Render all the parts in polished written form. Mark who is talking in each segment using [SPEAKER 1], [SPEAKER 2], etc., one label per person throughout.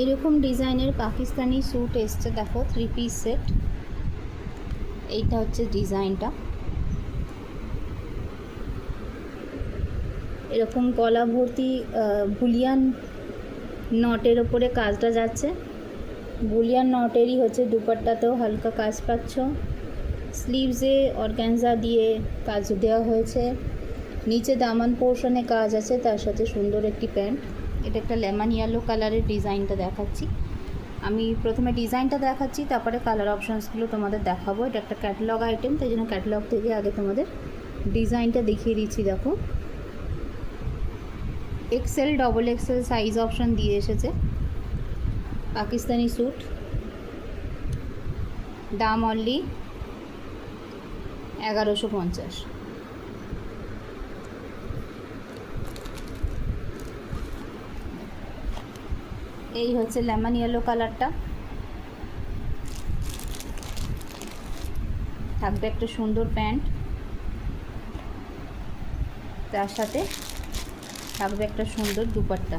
[SPEAKER 1] এরকম ডিজাইনের পাকিস্তানি স্যুট এসছে, দেখো 3 পিস সেট। এইটা হচ্ছে ডিজাইনটা, এরকম গলা ভর্তি বুলিয়ান নটের ওপরে কাজটা যাচ্ছে। বুলিয়ান নটেরই হচ্ছে দুপাট্টাতেও হালকা কাজ পাচ্ছ। স্লিভসে অর্গানজা দিয়ে কাজ দেওয়া হয়েছে, নিচে দামান পোর্শনে কাজ আছে, তার সাথে সুন্দর একটি প্যান্ট। এটা একটা লেমন ইয়েলো কালারের ডিজাইনটা দেখাচ্ছি। আমি প্রথমে ডিজাইনটা দেখাচ্ছি, তারপরে কালার অপশানসগুলো তোমাদের দেখাবো। এটা একটা ক্যাটালগ আইটেম, তাই জন্য ক্যাটালগ থেকে আগে তোমাদের ডিজাইনটা দেখিয়ে দিচ্ছি। দেখো, XL double XL size option দিয়ে এসেছে। পাকিস্তানি স্যুট, দাম অনলি 1150। এই হচ্ছে লেমন ইয়েলো কালারটা, থাকবে একটা সুন্দর প্যান্ট, তার সাথে থাকবে একটা সুন্দর দুপাট্টা।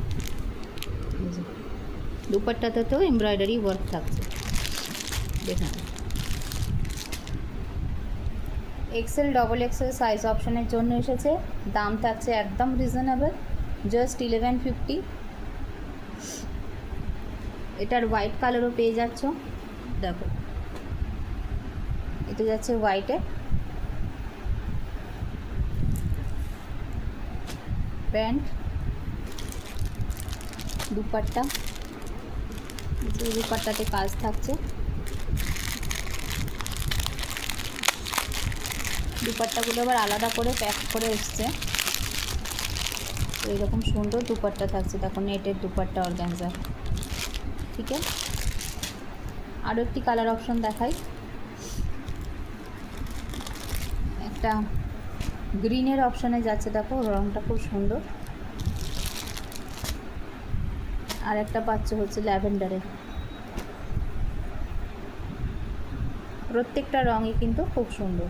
[SPEAKER 1] দুপাট্টাতেও এমব্রয়ডারি ওয়ার্ক থাকছে, দেখুন। এক্সেল ডবল এক্সেল সাইজ অপশানের জন্য এসেছে। দাম থাকছে একদম রিজনেবল, জাস্ট 1150। এটার হোয়াইট কালারও পেয়ে যাচ্ছ, দেখো এটা যাচ্ছে হোয়াইটে, প্যান্ট, দুপাট্টা, দুপাট্টাতে কাজ থাকছে। দুপাট্টাগুলো আবার আলাদা করে প্যাক করে এসছে, তো এরকম সুন্দর দুপাট্টা থাকছে। দেখো, নেটের দুপাট্টা অর্গানজা, ঠিক আছে। আরও একটি কালার অপশন দেখাই, একটা গ্রিনের অপশানে যাচ্ছে, দেখো রঙটা খুব সুন্দর। আর একটা পাচ্ছ হচ্ছে ল্যাভেন্ডারে। প্রত্যেকটা রঙই কিন্তু খুব সুন্দর।